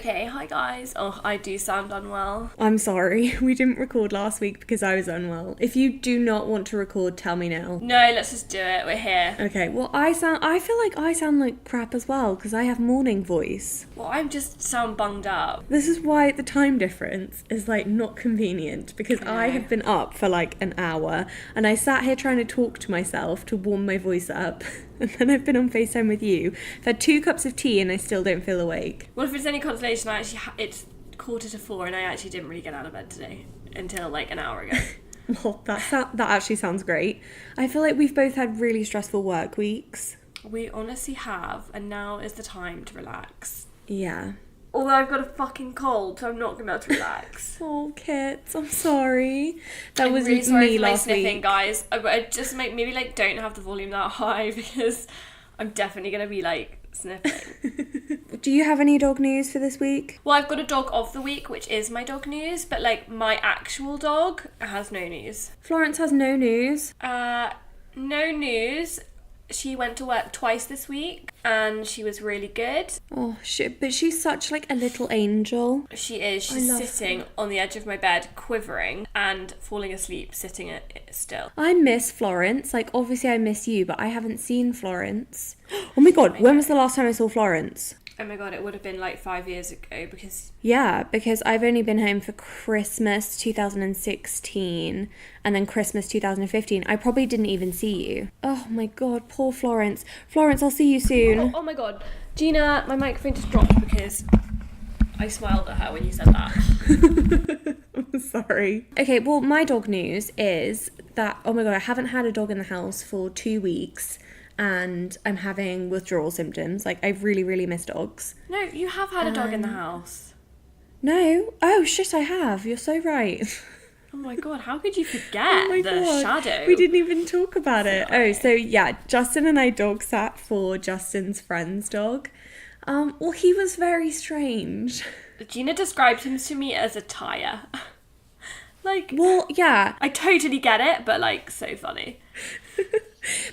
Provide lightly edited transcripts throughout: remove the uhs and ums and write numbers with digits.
Okay, hi guys. Oh, I do sound unwell. I'm sorry, we didn't record last week because I was unwell. If you do not want to record, tell me now. No, let's just do it. We're here. Okay, well, I feel like I sound like crap as well because I have morning voice. Well, I'm just sound bunged up. This is why the time difference is like not convenient because I have been up for like an hour and I sat here trying to talk to myself to warm my voice up. And then I've been on FaceTime with you. I've had 2 cups of tea and I still don't feel awake. Well, if it's any consolation, it's 3:45 and I actually didn't really get out of bed today until like an hour ago. Well, that actually sounds great. I feel like we've both had really stressful work weeks. We honestly have, and now is the time to relax. Yeah. Although I've got a fucking cold, so I'm not going to be able to relax. Oh, Kits, I'm sorry. I'm was really sorry me for my last sniffing, week. guys. I just maybe like don't have the volume that high because I'm definitely going to be like sniffing. Do you have any dog news for this week? Well, I've got a dog of the week, which is my dog news, but like my actual dog has no news. Florence has no news. No news. She went to work twice this week and she was really good. Oh, shit, but she's such like a little angel. She is. She's sitting on the edge of my bed, quivering and falling asleep, sitting it still. I miss Florence. Like, obviously I miss you, but I haven't seen Florence. Oh my God, when was the last time I saw Florence? Oh my God, it would have been like 5 years ago because... Yeah, because I've only been home for Christmas 2016 and then Christmas 2015. I probably didn't even see you. Oh my God, poor Florence. Florence, I'll see you soon. Oh my God. Gina, my microphone just dropped because I smiled at her when you said that. I'm sorry. Okay, well, my dog news is that, oh my God, I haven't had a dog in the house for 2 weeks. And I'm having withdrawal symptoms. Like, I really, really miss dogs. No, you have had a dog in the house. No. Oh, shit, I have. You're so right. Oh my God, how could you forget shadow? We didn't even talk about it. Oh, so yeah, Justin and I dog sat for Justin's friend's dog. Well, he was very strange. Gina described him to me as a tyre. Like... Well, yeah. I totally get it, but like, so funny.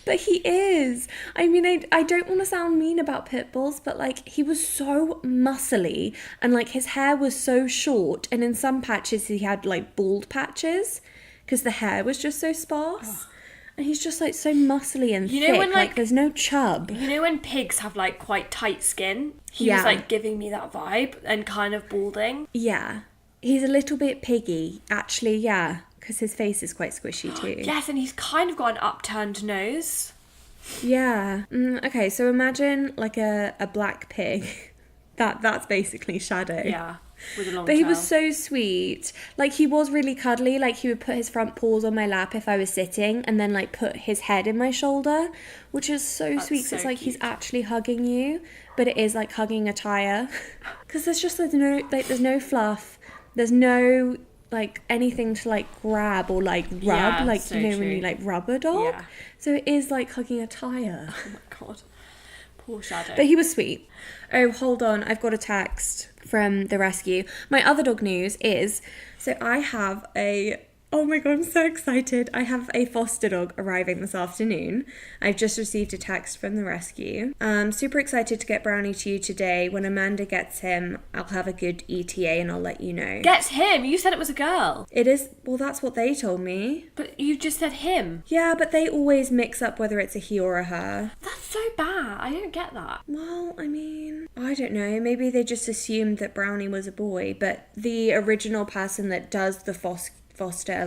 But he is. I mean, I don't want to sound mean about pit bulls, but like he was so muscly and like his hair was so short and in some patches he had like bald patches because the hair was just so sparse. Oh. And he's just like so muscly and thick, when like there's no chub. You know when pigs have like quite tight skin? He was like giving me that vibe and kind of balding. Yeah. He's a little bit piggy, actually, yeah. Because his face is quite squishy too. Yes, and he's kind of got an upturned nose. Yeah. Okay, so imagine like a black pig. That's basically Shadow. Yeah, with a long But he tail. was so sweet. Like, he was really cuddly. Like, he would put his front paws on my lap if I was sitting and then, like, put his head in my shoulder, which is so sweet. So it's like cute. He's actually hugging you, but it is like hugging a tyre. Because there's no fluff. There's no... like anything to like grab or like rub, like so you know true. When you like rub a dog. Yeah. So it is like hugging a tyre. Oh my God, poor Shadow. But he was sweet. Oh, hold on, I've got a text from the rescue. My other dog news is, so I have oh my God, I'm so excited. I have a foster dog arriving this afternoon. I've just received a text from the rescue. I'm super excited to get Brownie to you today. When Amanda gets him, I'll have a good ETA and I'll let you know. Gets him? You said it was a girl. It is, well, that's what they told me. But you just said him. Yeah, but they always mix up whether it's a he or a her. That's so bad. I don't get that. Well, I mean, I don't know. Maybe they just assumed that Brownie was a boy, but the original person that does the foster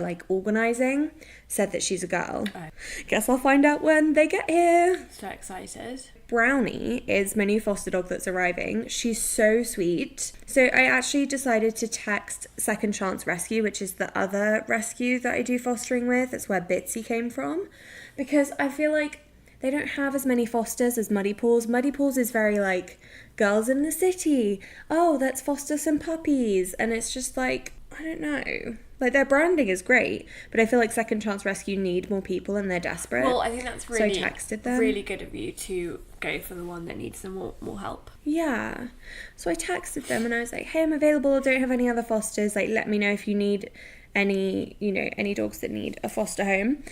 like organising said that she's a girl. Oh. Guess I'll find out when they get here. So excited. Brownie is my new foster dog that's arriving. She's so sweet. So I actually decided to text Second Chance Rescue, which is the other rescue that I do fostering with. That's where Bitsy came from. Because I feel like they don't have as many fosters as Muddy Paws. Muddy Paws is very like, girls in the city. Oh, let's foster some puppies. And it's just like, I don't know. Like, their branding is great, but I feel like Second Chance Rescue need more people and they're desperate. Well, I think that's really, so I texted them. Really good of you to go for the one that needs some more help. Yeah. So I texted them and I was like, hey, I'm available. I don't have any other fosters. Like, let me know if you need any dogs that need a foster home.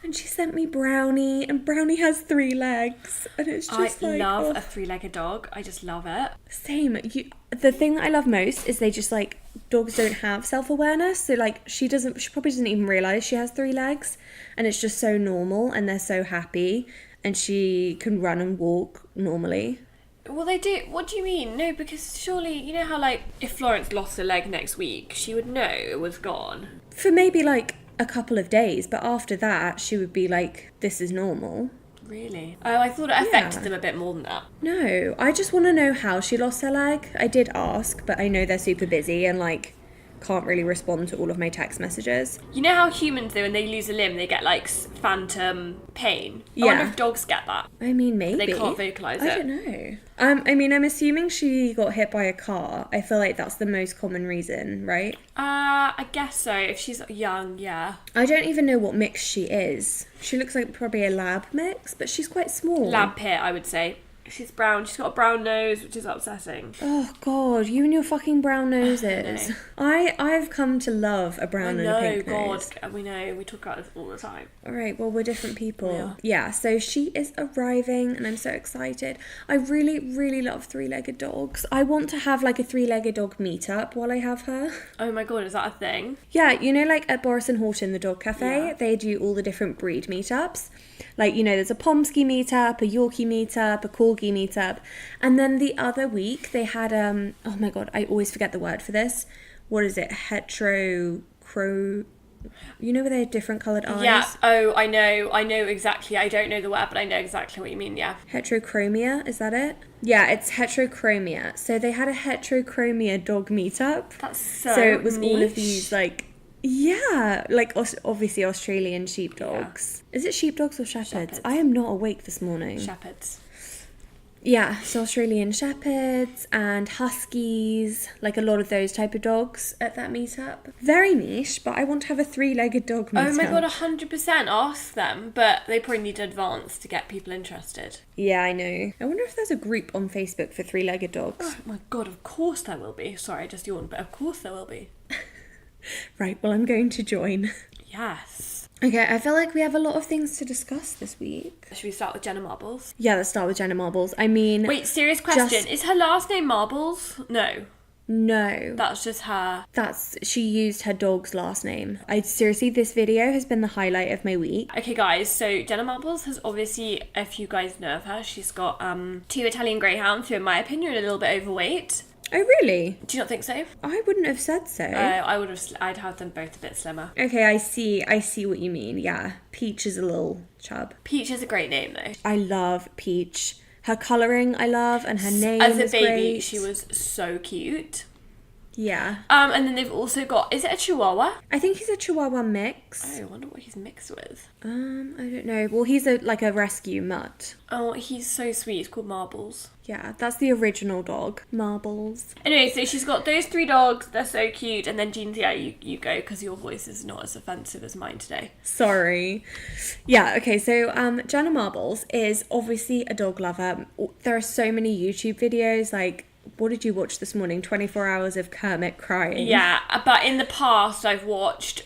And she sent me Brownie, and Brownie has 3 legs. And it's just I love a 3-legged dog. I just love it. Same. The thing that I love most is they just like, dogs don't have self-awareness. So like she probably doesn't even realise she has 3 legs. And it's just so normal and they're so happy. And she can run and walk normally. Well, they do. What do you mean? No, because surely, you know how like if Florence lost a leg next week, she would know it was gone. For maybe like a couple of days, but after that she would be like, this is normal. Really? Oh, I thought it affected them a bit more than that. No, I just want to know how she lost her leg. I did ask, but I know they're super busy and like can't really respond to all of my text messages. You know how humans do when they lose a limb, they get like phantom pain? I wonder if dogs get that. I mean, maybe. They can't vocalise it. I don't know. I mean, I'm assuming she got hit by a car. I feel like that's the most common reason, right? I guess so. If she's young, yeah. I don't even know what mix she is. She looks like probably a lab mix, but she's quite small. Lab pit, I would say. She's brown. She's got a brown nose, which is upsetting. Oh God, you and your fucking brown noses. I've come to love a brown and a pink nose. God, we know. We talk about this all the time. All right, well, we're different people. Yeah, so she is arriving and I'm so excited. I really, really love 3-legged dogs. I want to have like a 3-legged dog meetup while I have her. Oh my God, is that a thing? Yeah, you know, like at Boris and Horton, the dog cafe, Yeah. they do all the different breed meetups. Like, you know, there's a Pomsky meetup, a Yorkie meetup, a Corgi meetup. And then the other week they had, oh my God, I always forget the word for this. What is it? You know where they have different coloured eyes? Yeah. Oh, I know exactly. I don't know the word, but I know exactly what you mean, yeah. Heterochromia, is that it? Yeah, it's heterochromia. So they had a heterochromia dog meetup. That's so it was all of niche. these, like, yeah, like obviously Australian sheepdogs. Yeah. Is it sheepdogs or shepherds? I am not awake this morning. Shepherds. Yeah, so Australian shepherds and huskies, like a lot of those type of dogs at that meetup. Very niche, but I want to have a 3-legged dog meetup. Oh my God, 100% ask them, but they probably need to advance to get people interested. Yeah, I know. I wonder if there's a group on Facebook for 3-legged dogs. Oh my God, of course there will be. Sorry, I just yawned, but of course there will be. Right, well, I'm going to join. Yes. Okay, I feel like we have a lot of things to discuss this week. Should we start with Jenna Marbles? Yeah, let's start with Jenna Marbles. I mean... Wait, serious question. Is her last name Marbles? No. No. That's just her. She used her dog's last name. Seriously, this video has been the highlight of my week. Okay, guys, so Jenna Marbles has obviously, if you guys know of her, she's got 2 Italian Greyhounds who, in my opinion, are a little bit overweight. Oh, really? Do you not think so? I wouldn't have said so. I'd have them both a bit slimmer. Okay, I see what you mean. Yeah, Peach is a little chub. Peach is a great name, though. I love Peach. Her colouring I love, and her name is great. As a baby, she was so cute. Yeah. And then they've also got, is it a Chihuahua? I think he's a Chihuahua mix. Oh, I wonder what he's mixed with. I don't know. Well, he's like a rescue mutt. Oh, he's so sweet. He's called Marbles. Yeah, that's the original dog. Marbles. Anyway, so she's got those 3 dogs. They're so cute. And then Jean, yeah, you go, because your voice is not as offensive as mine today. Sorry. Yeah, okay, so Jenna Marbles is obviously a dog lover. There are so many YouTube videos, like, what did you watch this morning? 24 hours of Kermit crying. Yeah, but in the past I've watched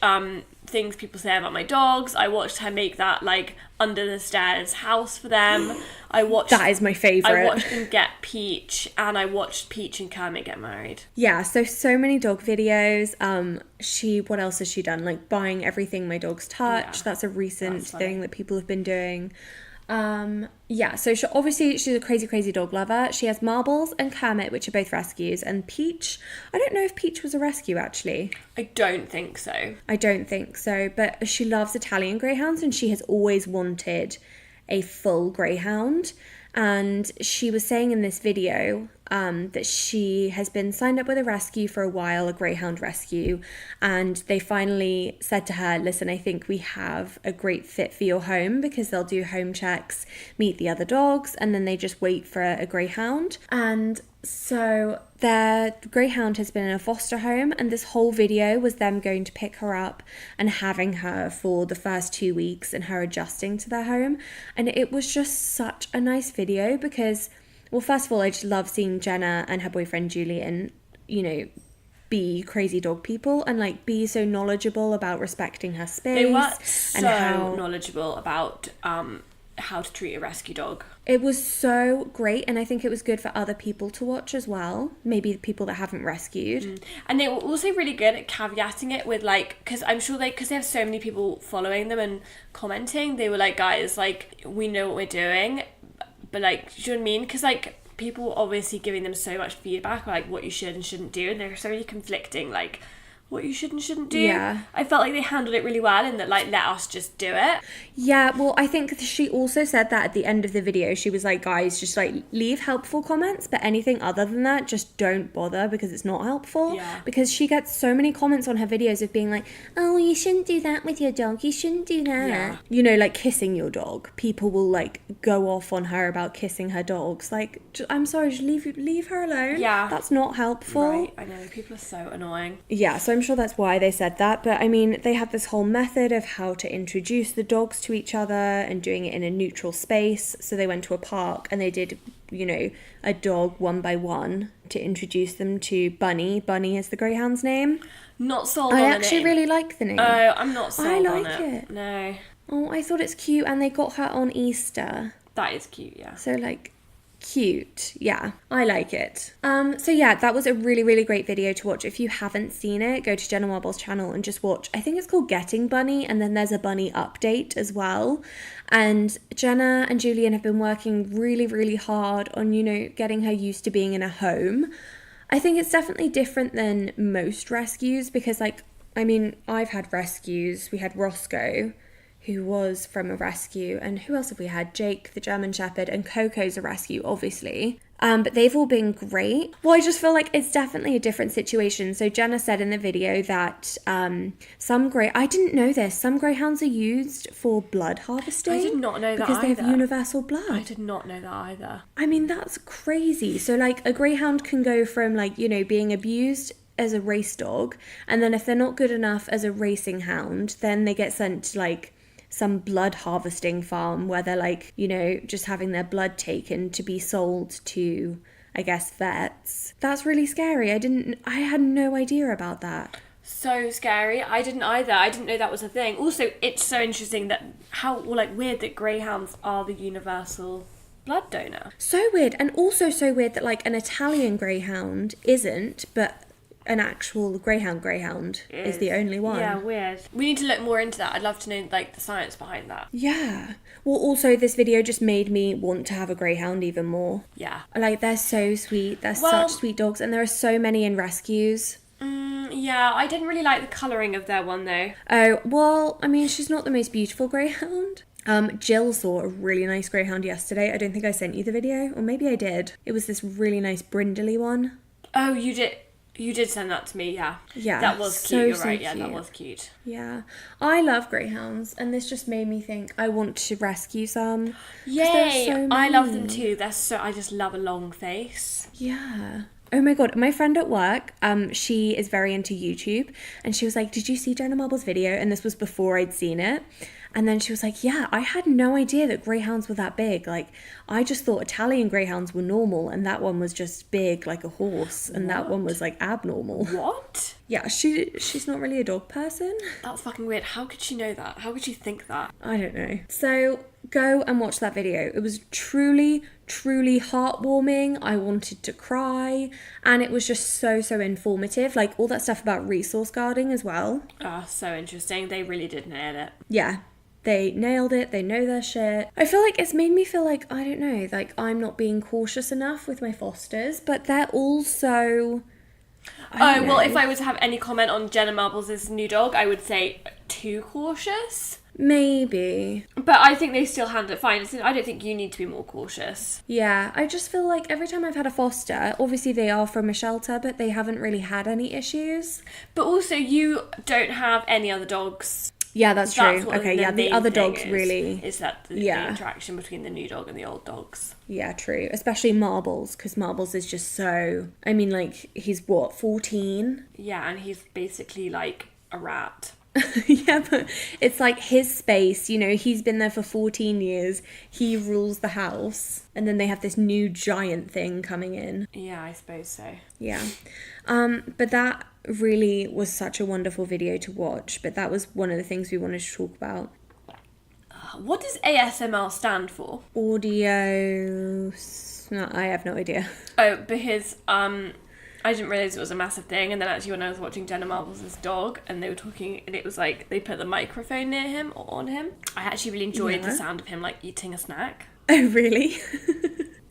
things people say about my dogs. I watched her make that like under the stairs house for them. That is my favourite. I watched them get Peach, and I watched Peach and Kermit get married. Yeah, so many dog videos. What else has she done? Like buying everything my dogs touch. Yeah, that's a recent thing that people have been doing. Yeah, so she's a crazy dog lover. She has Marbles and Kermit, which are both rescues, and Peach. I don't know if Peach was a rescue, actually. I don't think so, but she loves Italian Greyhounds, and she has always wanted a full Greyhound. And she was saying in this video that she has been signed up with a rescue for a while, a Greyhound rescue, and they finally said to her, listen, I think we have a great fit for your home, because they'll do home checks, meet the other dogs, and then they just wait for a Greyhound. And so their Greyhound has been in a foster home, and this whole video was them going to pick her up and having her for the first 2 weeks and her adjusting to their home. And it was just such a nice video because, well, first of all, I just love seeing Jenna and her boyfriend Julian, you know, be crazy dog people and like be so knowledgeable about respecting her space. They were so knowledgeable about how to treat a rescue dog. It was so great, and I think it was good for other people to watch as well, maybe the people that haven't rescued. And they were also really good at caveating it with like, because I'm sure because they have so many people following them and commenting, they were like, guys, like, we know what we're doing, but like, do you know what I mean? Because like, people were obviously giving them so much feedback, like what you should and shouldn't do, and they're so really conflicting, like what you should and shouldn't do. Yeah. I felt like they handled it really well and that like, let us just do it. Yeah, well, I think she also said that at the end of the video. She was like, guys, just like leave helpful comments, but anything other than that, just don't bother because it's not helpful. Yeah. Because she gets so many comments on her videos of being like, oh, you shouldn't do that with your dog, you shouldn't do that. Yeah. You know, like kissing your dog. People will like go off on her about kissing her dogs. Like, I'm sorry, just leave her alone. Yeah. That's not helpful. Right, I know, people are so annoying. Yeah, so I'm sure that's why they said that. But I mean, they had this whole method of how to introduce the dogs to each other and doing it in a neutral space. So they went to a park and they did, you know, a dog one by one to introduce them to Bunny. Bunny is the Greyhound's name. Not sold on I the actually name. really like the name. Oh, I'm not sold on like it. No. Oh, I thought it's cute, and they got her on Easter. That is cute, yeah. So like cute. Yeah, I like it. So yeah, that was a really, really great video to watch. If you haven't seen it, go to Jenna Marbles' channel and just watch. I think it's called Getting Bunny, and then there's a Bunny update as well. And Jenna and Julian have been working really, really hard on, you know, getting her used to being in a home. I think it's definitely different than most rescues because, like, I mean, I've had rescues. We had Roscoe, who was from a rescue, and who else have we had? Jake, the German Shepherd, and Coco's a rescue, obviously. But they've all been great. Well, I just feel like it's definitely a different situation. So Jenna said in the video that I didn't know this, some greyhounds are used for blood harvesting. I did not know that because either. They have universal blood. I did not know that either. I mean, that's crazy. So like a greyhound can go from like, you know, being abused as a race dog, and then if they're not good enough as a racing hound, then they get sent to like some blood harvesting farm where they're like, you know, just having their blood taken to be sold to, I guess, vets. That's really scary. I had no idea about that. So scary. I didn't either. I didn't know that was a thing. Also, it's so interesting that weird that greyhounds are the universal blood donor. So weird. And also so weird that like an Italian greyhound isn't, but an actual greyhound is the only one. Yeah, weird. We need to look more into that. I'd love to know like the science behind that. Yeah. Well, also this video just made me want to have a greyhound even more. Yeah. Like they're so sweet. They're such sweet dogs, and there are so many in rescues. Yeah, I didn't really like the colouring of their one though. Oh, well, I mean, she's not the most beautiful greyhound. Jill saw a really nice greyhound yesterday. I don't think I sent you the video, or maybe I did. It was this really nice brindley one. Oh, you did. You did send that to me, yeah. Yeah. That was cute, you're right, cute. yeah, that was cute. Yeah. I love greyhounds, and this just made me think I want to rescue some. Yay! So I love them too. I just love a long face. Yeah. Oh my god, my friend at work, she is very into YouTube, and she was like, did you see Jenna Marbles' video? And this was before I'd seen it. And then she was like, yeah, I had no idea that greyhounds were that big. Like, I just thought Italian greyhounds were normal, and that one was just big like a horse, and that one was like abnormal. What? Yeah, she's not really a dog person. That's fucking weird. How could she know that? How could she think that? I don't know. So go and watch that video. It was truly, truly heartwarming. I wanted to cry, and it was just so informative. Like all that stuff about resource guarding as well. So interesting. They really did nail it. Yeah. They nailed it. They know their shit. I feel like it's made me feel like, I don't know, like I'm not being cautious enough with my fosters, but they're also... Well, if I was to have any comment on Jenna Marbles' new dog, I would say too cautious. Maybe. But I think they still handle it fine. I don't think you need to be more cautious. Yeah, I just feel like every time I've had a foster, obviously they are from a shelter, but they haven't really had any issues. But also you don't have any other dogs. Yeah, that's true. Okay, yeah, the other dogs really... Is that the interaction between the new dog and the old dogs. Yeah, true. Especially Marbles, because Marbles is just so... I mean, like, he's what, 14? Yeah, and he's basically like a rat. Yeah, but it's like his space, you know, he's been there for 14 years, he rules the house, and then they have this new giant thing coming in. Yeah, I suppose so. Yeah. But that really was such a wonderful video to watch, but that was one of the things we wanted to talk about. What does ASMR stand for? Audio... No, I have no idea. Oh, because I didn't realise it was a massive thing, and then actually when I was watching Jenna Marbles' dog, and they were talking, and it was like, they put the microphone near him, or on him, I actually really enjoyed the sound of him, like, eating a snack. Oh, really?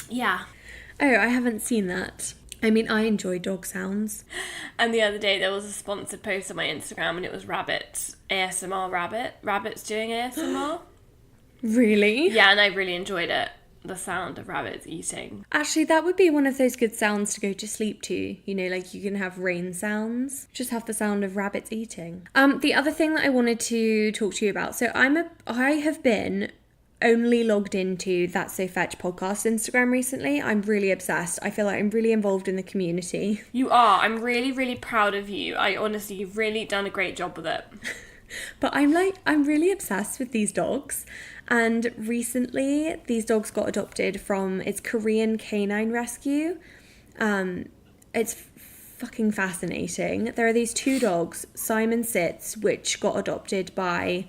Yeah. Oh, I haven't seen that. I mean, I enjoy dog sounds. And the other day there was a sponsored post on my Instagram, and it was rabbits, ASMR rabbits doing ASMR. Really? Yeah, and I really enjoyed it. The sound of rabbits eating. Actually, that would be one of those good sounds to go to sleep to. You know, like you can have rain sounds. Just have the sound of rabbits eating. The other thing that I wanted to talk to you about. So I have been only logged into That's So Fetch podcast Instagram recently. I'm really obsessed. I feel like I'm really involved in the community. You are. I'm really, really proud of you. I honestly, you've really done a great job with it. But I'm really obsessed with these dogs. And recently, these dogs got adopted from its Korean canine rescue. It's fucking fascinating. There are these two dogs, Simon Sits, which got adopted by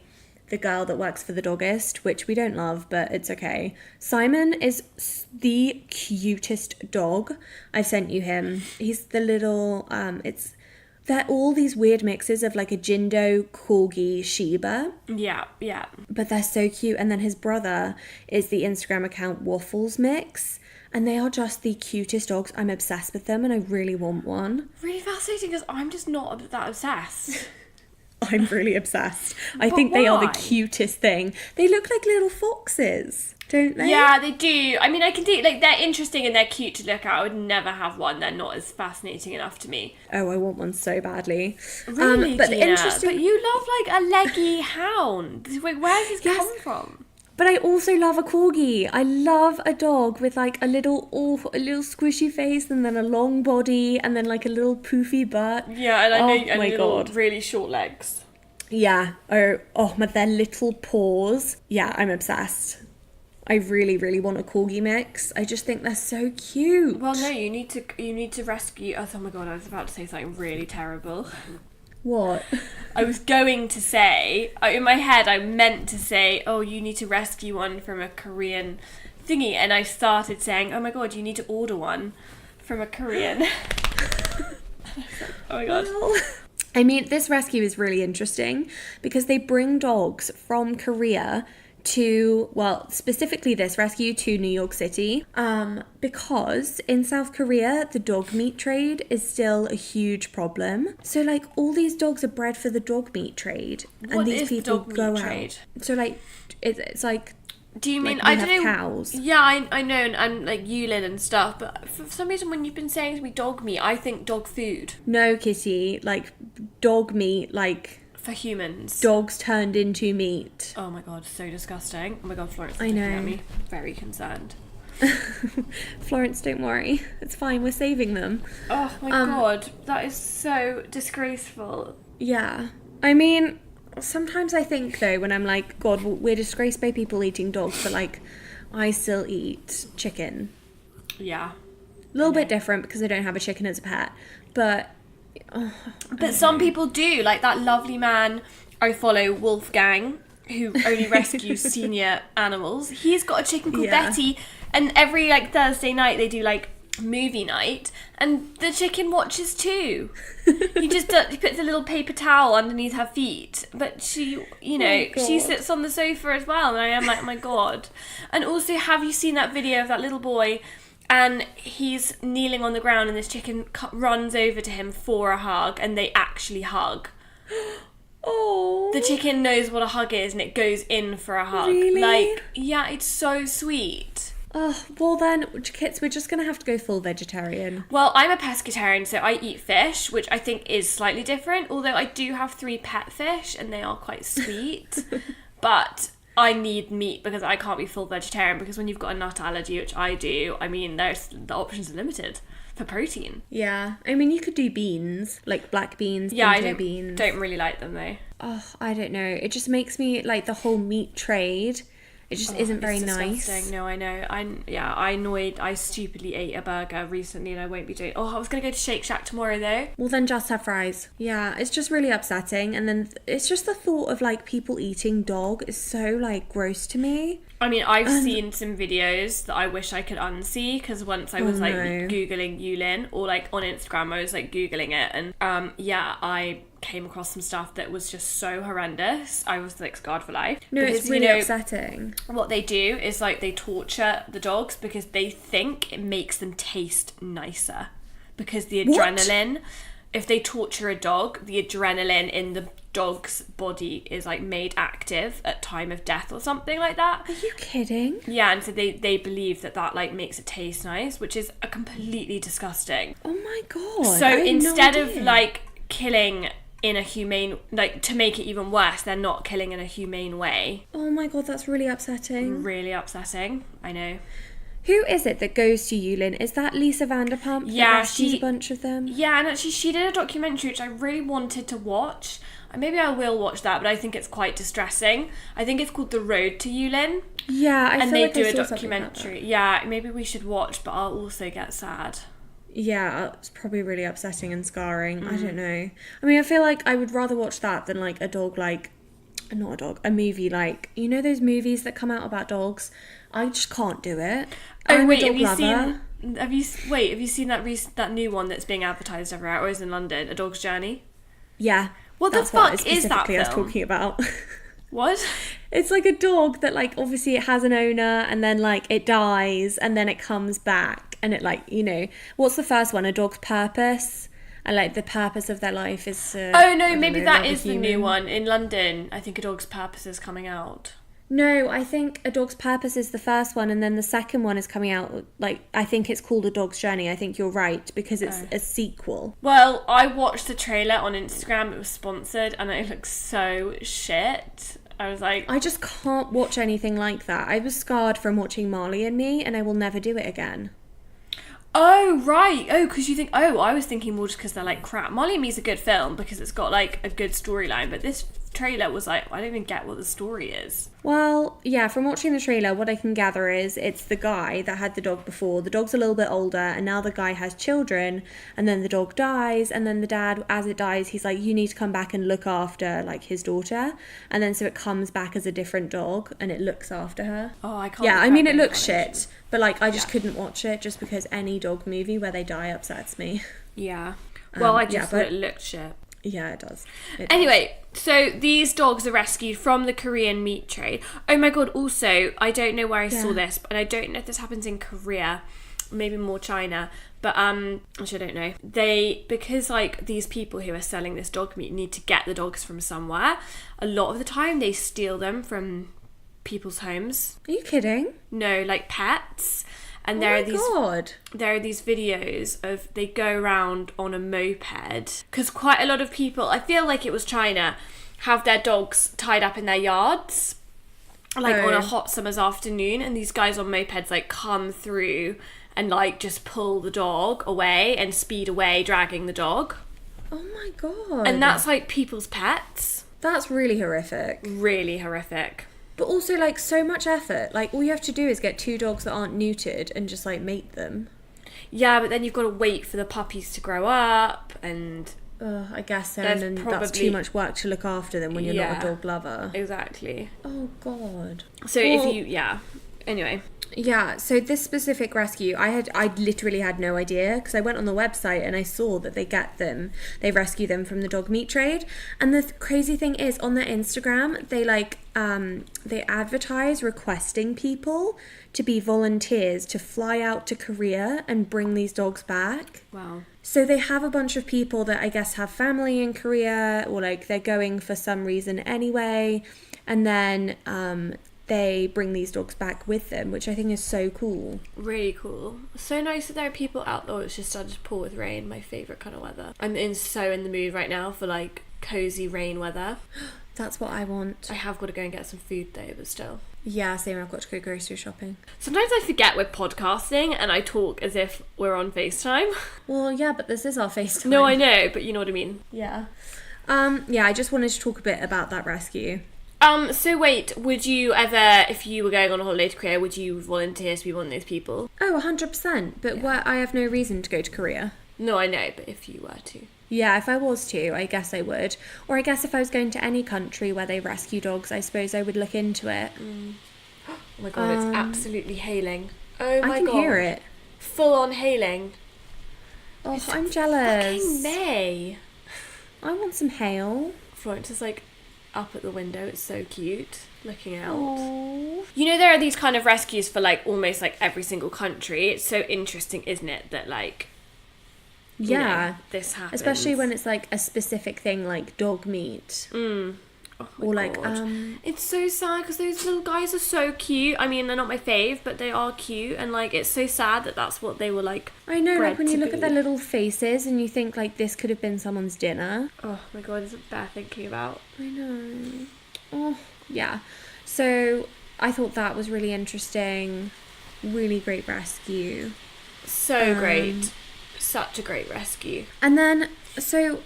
the girl that works for the doggist, which we don't love, but it's okay. Simon is the cutest dog. I've sent you him. He's the little, they're all these weird mixes of like a Jindo, Corgi, Shiba. Yeah, yeah. But they're so cute. And then his brother is the Instagram account Waffles Mix. And they are just the cutest dogs. I'm obsessed with them and I really want one. Really fascinating because I'm just not that obsessed. I'm really obsessed. I think they are the cutest thing. They look like little foxes, don't they? Yeah, they do. I mean, I can do, like, they're interesting and they're cute to look at. I would never have one. They're not as fascinating enough to me. Oh, I want one so badly. Really, but Gina? interesting. But you love, like, a leggy hound. Where does this come from? But I also love a corgi. I love a dog with like a little squishy face and then a long body and then like a little poofy butt. Yeah, and I know and little, really short legs. Yeah. But their little paws. Yeah, I'm obsessed. I really, really want a corgi mix. I just think they're so cute. Well, no, you need to rescue. Oh my god, I was about to say something really terrible. What? I was going to say, in my head, I meant to say, oh, you need to rescue one from a Korean thingy. And I started saying, oh my god, you need to order one from a Korean. Oh my god. Well, I mean, this rescue is really interesting because they bring dogs from Korea to, well, specifically this rescue to New York City, because in South Korea, the dog meat trade is still a huge problem. So, like, all these dogs are bred for the dog meat trade. What is people dog go meat trade? So, like, it's like... Do you mean, like I don't know, cows? Yeah, I know, and like Yulin and stuff, but for some reason when you've been saying to me dog meat, I think dog food. No, Kitty, like, dog meat, like... For humans. Dogs turned into meat. Oh my god, so disgusting. Oh my god, Florence is I looking know. at me. Very concerned. Florence, don't worry. It's fine, we're saving them. Oh my god, that is so disgraceful. Yeah. I mean, sometimes I think though, when I'm like, God, we're disgraced by people eating dogs, but like, I still eat chicken. Yeah. A little bit different because I don't have a chicken as a pet, but... But some people do, like that lovely man I follow, Wolfgang, who only rescues senior animals. He's got a chicken called Betty, and every like Thursday night they do like movie night, and the chicken watches too. He just he puts a little paper towel underneath her feet, but she, you know, she sits on the sofa as well, and I am like, oh my god. And also, have you seen that video of that little boy? And he's kneeling on the ground and this chicken runs over to him for a hug, and they actually hug. Oh. The chicken knows what a hug is and it goes in for a hug. Really? Like, yeah, it's so sweet. Oh, well then, kids, we're just going to have to go full vegetarian. Well, I'm a pescatarian, so I eat fish, which I think is slightly different, although I do have 3 pet fish and they are quite sweet. But I need meat because I can't be full vegetarian, because when you've got a nut allergy, which I do, I mean, the options are limited for protein. Yeah. I mean, you could do beans, like black beans, beans. Don't really like them though. Oh, I don't know. It just makes me, like, the whole meat trade, it just isn't very nice. No, I know. I stupidly ate a burger recently and I won't be doing... Oh, I was going to go to Shake Shack tomorrow though. Well, then just have fries. Yeah, it's just really upsetting. And then it's just the thought of, like, people eating dog is so, like, gross to me. I mean, I've seen some videos that I wish I could unsee, because once I was Googling Yulin, or like on Instagram I was like Googling it, and I came across some stuff that was just so horrendous. I was like scarred for life. No, because, it's really upsetting. What they do is like they torture the dogs because they think it makes them taste nicer, because the adrenaline... If they torture a dog, the adrenaline in the dog's body is like made active at time of death or something like that. Are you kidding? Yeah, and so they believe that like makes it taste nice, which is a completely disgusting. Oh my god. So instead of like killing in a humane, like to make it even worse, they're not killing in a humane way. Oh my god, that's really upsetting. Really upsetting, I know. Who is it that goes to Yulin? Is that Lisa Vanderpump? Yeah, she's a bunch of them. Yeah, and actually she did a documentary which I really wanted to watch. Maybe I will watch that, but I think it's quite distressing. I think it's called The Road to Yulin. Yeah, I and feel they like do I saw a documentary. Yeah, maybe we should watch, but I'll also get sad. Yeah, it's probably really upsetting and scarring. I don't know. I mean, I feel like I would rather watch that than like a movie like, you know those movies that come out about dogs? I just can't do it. Have you seen that new one that's being advertised everywhere, or is in London, A Dog's Journey? Yeah. What the fuck is that film? I was talking about. What? It's like a dog that, like, obviously it has an owner and then, like, it dies and then it comes back and it, like, you know, what's the first one? A dog's purpose? And, like, the purpose of their life is to... maybe that is the new one. In London, I think A Dog's Purpose is coming out. No, I think A Dog's Purpose is the first one, and then the second one is coming out, like, I think it's called A Dog's Journey. I think you're right, because it's a sequel. Well, I watched the trailer on Instagram. It was sponsored, and it looks so shit. I was like... I just can't watch anything like that. I was scarred from watching Marley and Me, and I will never do it again. Oh, right. Oh, because you think... Oh, I was thinking more just because they're, like, crap. Marley and Me's a good film because it's got, like, a good storyline, but this trailer was like, I don't even get what the story is. Well, yeah, from watching the trailer, what I can gather is it's the guy that had the dog before. The dog's a little bit older, and now the guy has children, and then the dog dies, and then the dad, as it dies, he's like, you need to come back and look after, like, his daughter. And then so it comes back as a different dog, and it looks after her. Oh, I can't... Yeah, I mean, it looks shit, but, like, I just couldn't watch it just because any dog movie where they die upsets me. Yeah. Well, I just thought it looked shit. Yeah, it does. Anyway, so these dogs are rescued from the Korean meat trade. Oh my god, also, I don't know where I saw this, and I don't know if this happens in Korea, maybe more China, but actually I don't know. Because like these people who are selling this dog meat need to get the dogs from somewhere, a lot of the time they steal them from people's homes. Are you kidding? No, like pets. And there are these videos of they go around on a moped, because quite a lot of people, I feel like it was China, have their dogs tied up in their yards, like on a hot summer's afternoon, and these guys on mopeds like come through and like just pull the dog away and speed away, dragging the dog. Oh my god. And that's like people's pets. That's really horrific. Really horrific. But also, like, so much effort. Like, all you have to do is get 2 dogs that aren't neutered and just, like, mate them. Yeah, but then you've got to wait for the puppies to grow up, and... I guess so, and then that's too much work to look after them when you're not a dog lover. Exactly. Oh, God. So anyway. Yeah, so this specific rescue, I literally had no idea, because I went on the website and I saw that they rescue them from the dog meat trade. And the crazy thing is, on their Instagram, they advertise requesting people to be volunteers to fly out to Korea and bring these dogs back. Wow. So they have a bunch of people that I guess have family in Korea, or like they're going for some reason anyway, and then they bring these dogs back with them, which I think is so cool. Really cool. So nice that there are people out there. It's just started to pour with rain, my favourite kind of weather. I'm so in the mood right now for like cozy rain weather. That's what I want. I have got to go and get some food though, but still. Yeah, same. I've got to go grocery shopping. Sometimes I forget we're podcasting and I talk as if we're on FaceTime. Well, yeah, but this is our FaceTime. No, I know, but you know what I mean. Yeah. Yeah, I just wanted to talk a bit about that rescue. So wait, would you ever, if you were going on a holiday to Korea, would you volunteer to be one of those people? Oh, 100%. But I have no reason to go to Korea. No, I know, but if you were to. Yeah, if I was to, I guess I would. Or I guess if I was going to any country where they rescue dogs, I suppose I would look into it. Oh my god, it's absolutely hailing. Oh my god. I can hear it. Full on hailing. Oh, I'm jealous. Fucking May. I want some hail. Florence is like up at the window. It's so cute. Looking out. Aww. You know, there are these kind of rescues for like almost like every single country. It's so interesting, isn't it, that like... Yeah. You know, this happens. Especially when it's like a specific thing like dog meat. Oh my or like God. It's so sad because those little guys are so cute. I mean, they're not my fave, but they are cute, and like it's so sad that that's what they were like. I know, like when you look at their little faces and you think like this could have been someone's dinner. Oh my God, isn't bad thinking about. I know. Oh yeah. So I thought that was really interesting. Really great rescue. So great. Such a great rescue. And then, so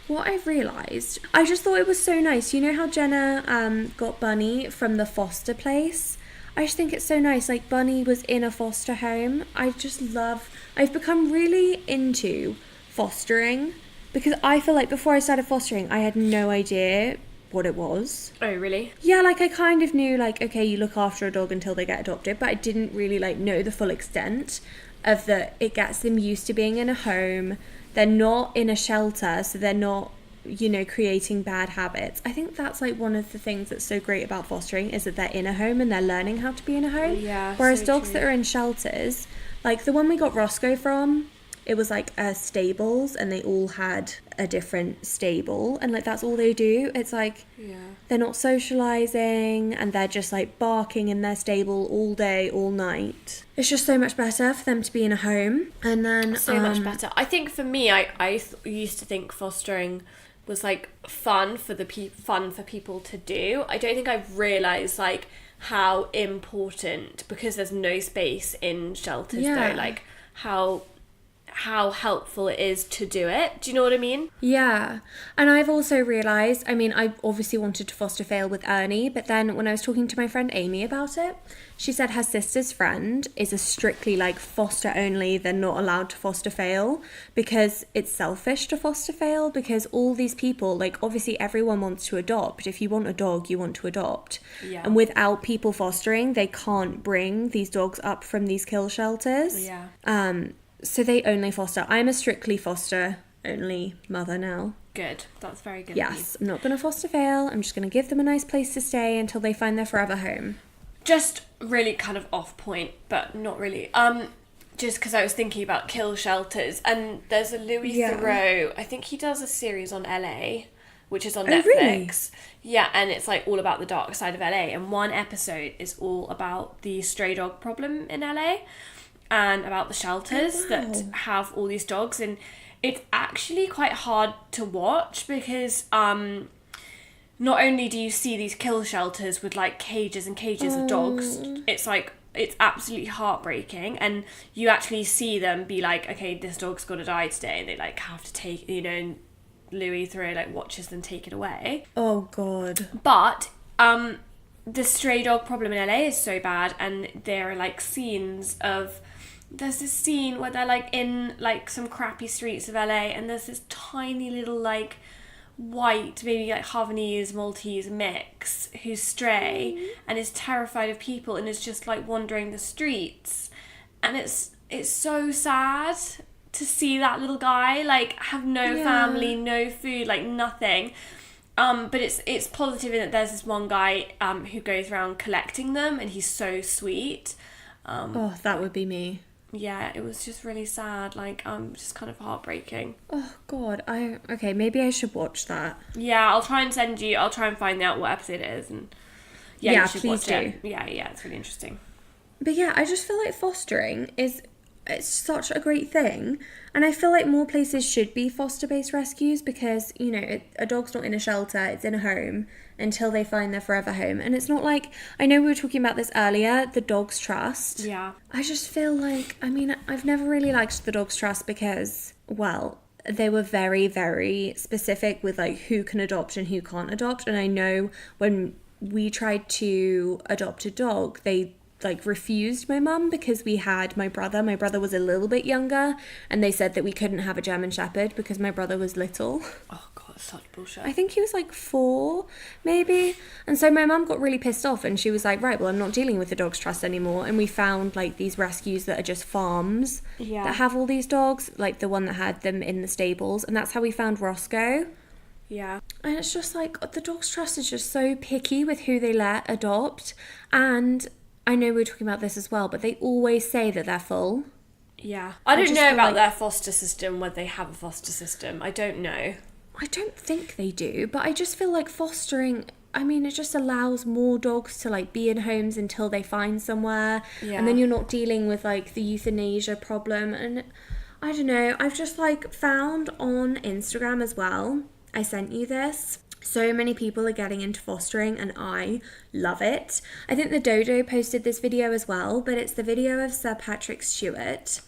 what I've realised, I just thought it was so nice. You know how Jenna got Bunny from the foster place? I just think it's so nice. Like, Bunny was in a foster home. I've become really into fostering because I feel like before I started fostering, I had no idea what it was. Oh, really? Yeah, like I kind of knew like, okay, you look after a dog until they get adopted, but I didn't really like know the full extent of it gets them used to being in a home. They're not in a shelter, so they're not, you know, creating bad habits. I think that's like one of the things that's so great about fostering is that they're in a home and they're learning how to be in a home. Yeah. Whereas so dogs true. that are in shelters, like the one we got Roscoe from, it was like stables and they all had a different stable and like that's all they do. It's like they're not socializing and they're just like barking in their stable all day, all night. It's just so much better for them to be in a home. And then so much better. I think for me, I used to think fostering was like fun for people to do. I don't think I've realised like how important, because there's no space in shelters though, like how helpful it is to do it. Do you know what I mean? Yeah. And I've also realised, I mean, I obviously wanted to foster fail with Ernie, but then when I was talking to my friend Amy about it, she said her sister's friend is a strictly like foster only, they're not allowed to foster fail because it's selfish to foster fail because all these people, like obviously everyone wants to adopt. If you want a dog, you want to adopt. Yeah. And without people fostering, they can't bring these dogs up from these kill shelters. Yeah. So they only foster. I'm a strictly foster only mother now. Good. That's very good. Yes, I'm not going to foster fail. I'm just going to give them a nice place to stay until they find their forever home. Just really kind of off point, but not really. Just because I was thinking about kill shelters, and there's a Louis Theroux. I think he does a series on LA, which is on Netflix. Really? Yeah, and it's like all about the dark side of LA. And one episode is all about the stray dog problem in LA. And about the shelters that have all these dogs, and it's actually quite hard to watch because not only do you see these kill shelters with like cages and cages of dogs, it's absolutely heartbreaking, and you actually see them be like, okay, this dog's got to die today, and they like have to take, you know, and Louis Theroux like watches them take it away. Oh God. But the stray dog problem in LA is so bad, and there are like scenes of. There's this scene where they're like in like some crappy streets of LA, and there's this tiny little like white, maybe like Havanese Maltese mix who's stray and is terrified of people and is just like wandering the streets, and it's so sad to see that little guy like have no family, no food, like nothing. But it's positive in that there's this one guy who goes around collecting them, and he's so sweet. Oh, that would be me. Yeah, it was just really sad, like, just kind of heartbreaking. Oh, God. Okay, maybe I should watch that. Yeah, I'll try and find out what episode it is, and yeah, you should please watch do. it. Yeah, it's really interesting. But yeah, I just feel like fostering it's such a great thing, and I feel like more places should be foster-based rescues because, you know, a dog's not in a shelter, it's in a home, until they find their forever home. And it's not like, I know we were talking about this earlier, the Dogs Trust. Yeah. I just feel like, I mean, I've never really liked the Dogs Trust because, well, they were very, very specific with like who can adopt and who can't adopt. And I know when we tried to adopt a dog, they like refused my mum because we had my brother was a little bit younger, and they said that we couldn't have a German Shepherd because my brother was little. Oh god, such bullshit. I think he was like 4 maybe, and so my mum got really pissed off and she was like, right, well, I'm not dealing with the Dogs Trust anymore. And we found like these rescues that are just farms that have all these dogs, like the one that had them in the stables, and that's how we found Roscoe. Yeah. And it's just like the Dogs Trust is just so picky with who they let adopt. And I know we were talking about this as well, but they always say that they're full. Yeah. I don't know about their foster system, whether they have a foster system. I don't know. I don't think they do, but I just feel like fostering, I mean, it just allows more dogs to like be in homes until they find somewhere. Yeah. And then you're not dealing with like the euthanasia problem. And I don't know, I've just like found on Instagram as well, I sent you this. So many people are getting into fostering and I love it. I think the Dodo posted this video as well, but it's the video of Sir Patrick Stewart.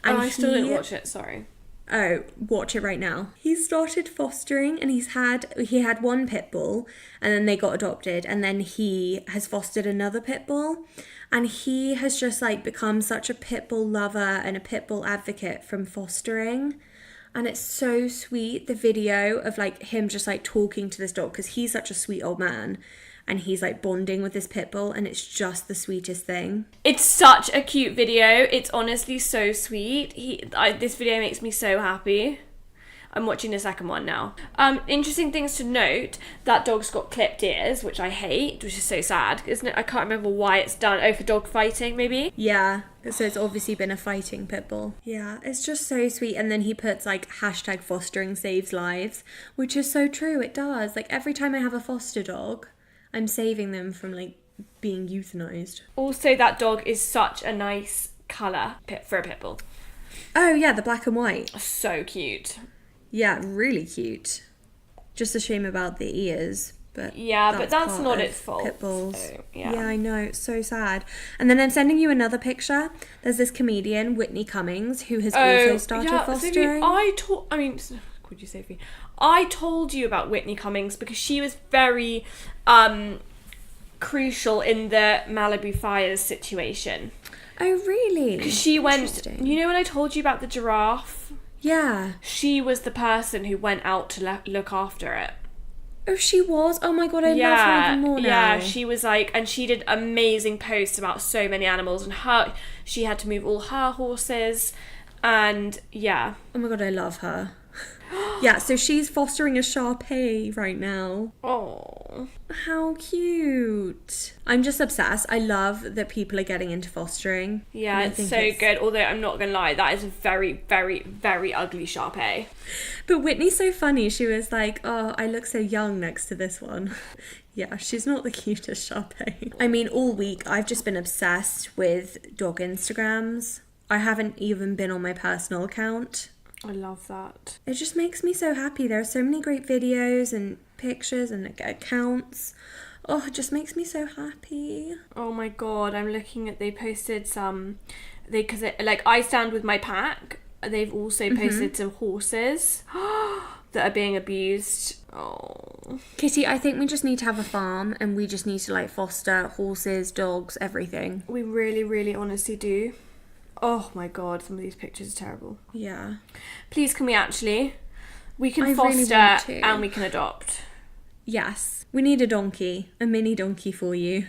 And I still didn't watch it, sorry. Oh, watch it right now. He started fostering and he had one Pitbull and then they got adopted, and then he has fostered another Pitbull, and he has just like become such a Pitbull lover and a Pitbull advocate from fostering. And it's so sweet, the video of like him just like talking to this dog, because he's such a sweet old man and he's like bonding with this pit bull, and it's just the sweetest thing. It's such a cute video. It's honestly so sweet. This video makes me so happy. I'm watching the second one now. Interesting things to note, that dog's got clipped ears, which I hate, which is so sad, isn't it? I can't remember why it's done. Oh, for dog fighting, maybe? Yeah, so it's obviously been a fighting pit bull. Yeah, it's just so sweet. And then he puts like hashtag fostering saves lives, which is so true, it does. Like every time I have a foster dog, I'm saving them from like being euthanized. Also, that dog is such a nice colour for a pit bull. Oh yeah, the black and white. So cute. Yeah, really cute. Just a shame about the ears, but yeah, but that's not its fault. Pit bulls. So, yeah, I know, it's so sad. And then I'm sending you another picture. There's this comedian, Whitney Cummings, who has also started fostering. Could you say Sophie? I told you about Whitney Cummings because she was very crucial in the Malibu fires situation. Oh, really? Because she went. You know when I told you about the giraffe? Yeah. She was the person who went out to look after it. Oh, she was? Oh my god, I love her even more now. Yeah, she was like, and she did amazing posts about so many animals, and she had to move all her horses, and yeah. Oh my god, I love her. Yeah, so she's fostering a Shar-Pei right now. Oh, how cute. I'm just obsessed. I love that people are getting into fostering. Yeah, it's so good. Although I'm not gonna lie, that is a very, very, very ugly Shar-Pei. But Whitney's so funny. She was like, oh, I look so young next to this one. Yeah, she's not the cutest Shar-Pei. I mean, all week I've just been obsessed with dog Instagrams. I haven't even been on my personal account. I love that. It just makes me so happy. There are so many great videos and pictures and accounts. Oh, it just makes me so happy. Oh my god, I'm looking at, they posted some, because I stand with my pack. They've also posted some horses that are being abused. Oh. Kitty, I think we just need to have a farm and we just need to like foster horses, dogs, everything. We really, really honestly do. Oh my god, some of these pictures are terrible. Yeah. Please, can we actually? We can foster and we can adopt. Yes. We need a donkey. A mini donkey for you.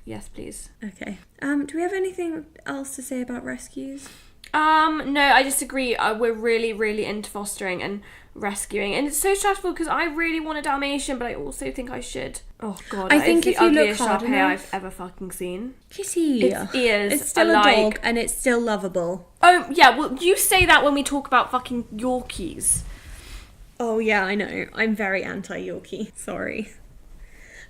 Yes, please. Okay. Do we have anything else to say about rescues? No, I disagree. We're really, really into fostering and rescuing, and it's so stressful because I really want a Dalmatian, but I also think I should. Oh god, I think if you look hard enough, I've ever fucking seen. Kitty, its ears. It's still a dog, and it's still lovable. Oh yeah, well you say that when we talk about fucking Yorkies. Oh yeah, I know. I'm very anti-Yorkie. Sorry.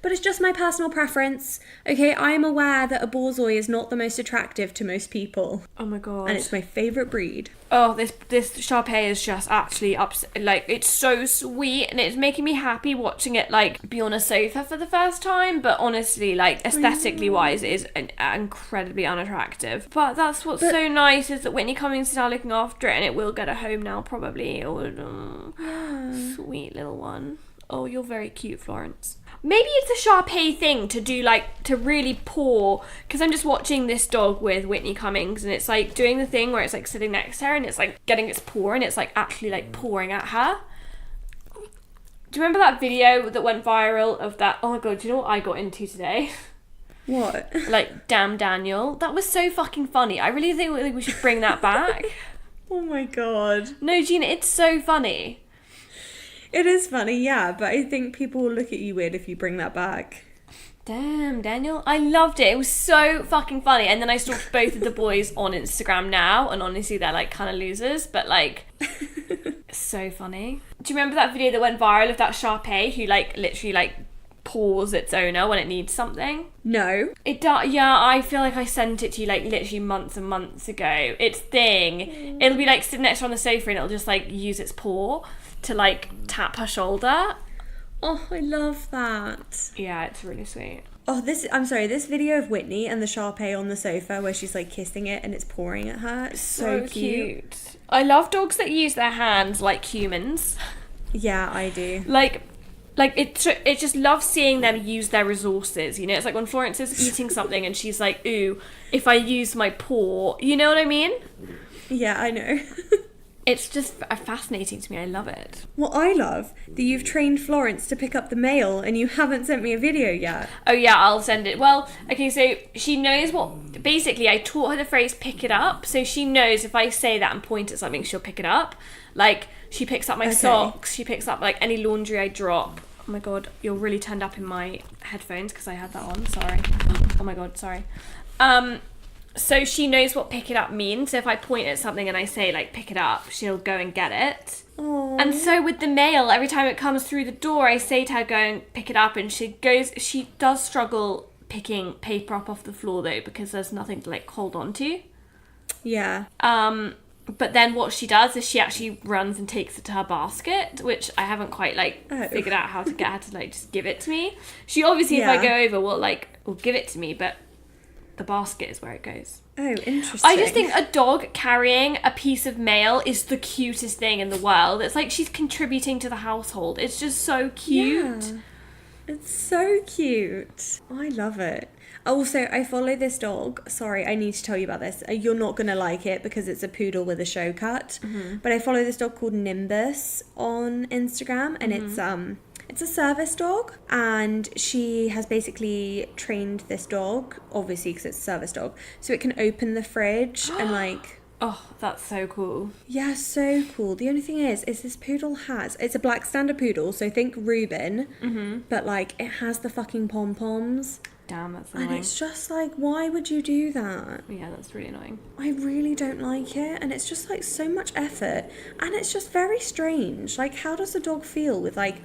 But it's just my personal preference. Okay, I am aware that a Borzoi is not the most attractive to most people. Oh my god. And it's my favourite breed. Oh, this Shar Pei is just actually like, it's so sweet, and it's making me happy watching it like be on a sofa for the first time. But honestly, like aesthetically wise, it is incredibly unattractive. But that's what's so nice, is that Whitney Cummings is now looking after it, and it will get a home now probably. Sweet little one. Oh, you're very cute, Florence. Maybe it's a Shar Pei thing to do, like, to really paw, because I'm just watching this dog with Whitney Cummings, and it's like doing the thing where it's like sitting next to her and it's like getting its paw and it's like actually like pawing at her. Do you remember that video that went viral of that? Oh my god, do you know what I got into today? What? Like, damn Daniel. That was so fucking funny. I really think we should bring that back. Oh my god. No, Gina, it's so funny. It is funny, yeah, but I think people will look at you weird if you bring that back. Damn, Daniel. I loved it. It was so fucking funny. And then I stalked both of the boys on Instagram now, and honestly, they're like kind of losers, but like, so funny. Do you remember that video that went viral of that Shar Pei who like literally like paws its owner when it needs something? No. It does. Yeah, I feel like I sent it to you like literally months and months ago. Its thing, it'll be like sitting next to her on the sofa and it'll just like use its paw to like tap her shoulder. Oh, I love that. Yeah, it's really sweet. Oh, this video of Whitney and the Shar Pei on the sofa where she's like kissing it and it's pawing at her. It's so cute. I love dogs that use their hands like humans. Yeah, I do. Like it just loves seeing them use their resources, you know? It's like when Florence is eating something and she's like, ooh, if I use my paw, you know what I mean? Yeah, I know. It's just fascinating to me. I love it. Well, I love that you've trained Florence to pick up the mail and you haven't sent me a video yet. Oh yeah, I'll send it. Well, okay, so she knows what... Basically, I taught her the phrase pick it up, so she knows if I say that and point at something, she'll pick it up. Like, she picks up my socks, she picks up, like, any laundry I drop. Oh my god, you're really turned up in my headphones because I had that on. Sorry. Oh my god, sorry. So she knows what pick it up means. So if I point at something and I say, like, pick it up, she'll go and get it. Aww. And so with the mail, every time it comes through the door, I say to her, go and pick it up. And she does struggle picking paper up off the floor, though, because there's nothing to, like, hold on to. Yeah. But then what she does is she actually runs and takes it to her basket, which I haven't quite, like, figured out how to get her to, like, just give it to me. She obviously, if I go over, will give it to me, but... the basket is where it goes. Oh, interesting. I just think a dog carrying a piece of mail is the cutest thing in the world. It's like she's contributing to the household. It's just so cute. Yeah. It's so cute. I love it. Also, I follow this dog. Sorry, I need to tell you about this. You're not going to like it because it's a poodle with a show cut. Mm-hmm. But I follow this dog called Nimbus on Instagram, and it's a service dog, and she has basically trained this dog, obviously because it's a service dog, so it can open the fridge and like... Oh, that's so cool. Yeah, so cool. The only thing is this poodle it's a black standard poodle, so think Reuben, but like it has the fucking pom-poms. Damn, that's annoying. And it's just like, why would you do that? Yeah, that's really annoying. I really don't like it, and it's just like so much effort, and it's just very strange. Like, how does the dog feel with like...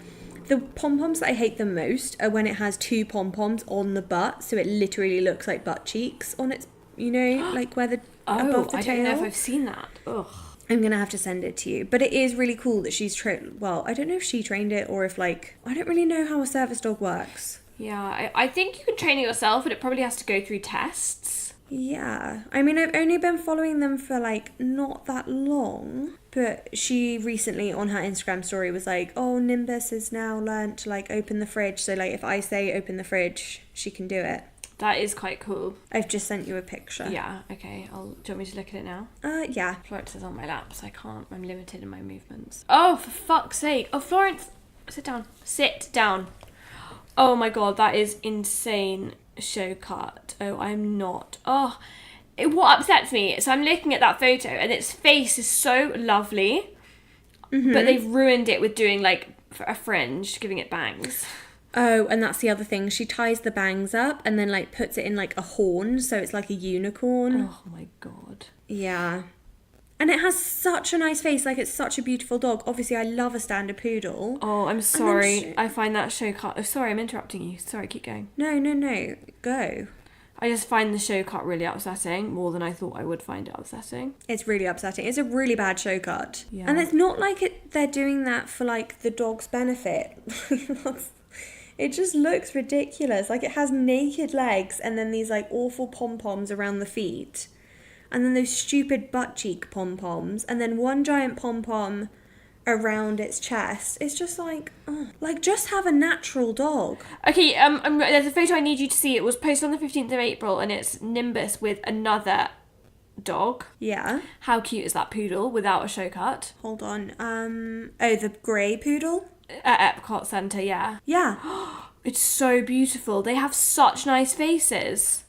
The pom-poms that I hate the most are when it has two pom-poms on the butt, so it literally looks like butt cheeks on its, you know, like where the above the tail. I don't know if I've seen that. Ugh. I'm going to have to send it to you. But it is really cool that she's well, I don't know if she trained it or if like, I don't really know how a service dog works. Yeah, I think you can train it yourself, but it probably has to go through tests. Yeah. I mean, I've only been following them for like not that long. But she recently on her Instagram story was like, oh, Nimbus has now learnt to like open the fridge. So like if I say open the fridge, she can do it. That is quite cool. I've just sent you a picture. Yeah, okay. Do you want me to look at it now? Yeah. Florence is on my lap, so I can't. I'm limited in my movements. Oh, for fuck's sake. Oh, Florence, sit down. Sit down. Oh my god, that is insane show cut. Oh, I'm not. Oh, what upsets me, so I'm looking at that photo and its face is so lovely, but they've ruined it with doing like a fringe, giving it bangs. Oh, and that's the other thing. She ties the bangs up and then like puts it in like a horn, so it's like a unicorn. Oh my god. Yeah. And it has such a nice face. Like, it's such a beautiful dog. Obviously, I love a standard poodle. Oh, I'm sorry. I find that show cut... Oh, sorry, I'm interrupting you. Sorry, keep going. No. Go. I just find the show cut really upsetting, more than I thought I would find it upsetting. It's really upsetting. It's a really bad show cut. Yeah. And it's not like they're doing that for, like, the dog's benefit. It just looks ridiculous. Like, it has naked legs and then these, like, awful pom-poms around the feet. And then those stupid butt cheek pom-poms. And then one giant pom-pom around its chest. It's just like, just have a natural dog. Okay, there's a photo I need you to see. It was posted on the 15th of April, and it's Nimbus with another dog. Yeah. How cute is that poodle without a show cut? Hold on. The grey poodle? At Epcot Centre, yeah. Yeah. It's so beautiful. They have such nice faces.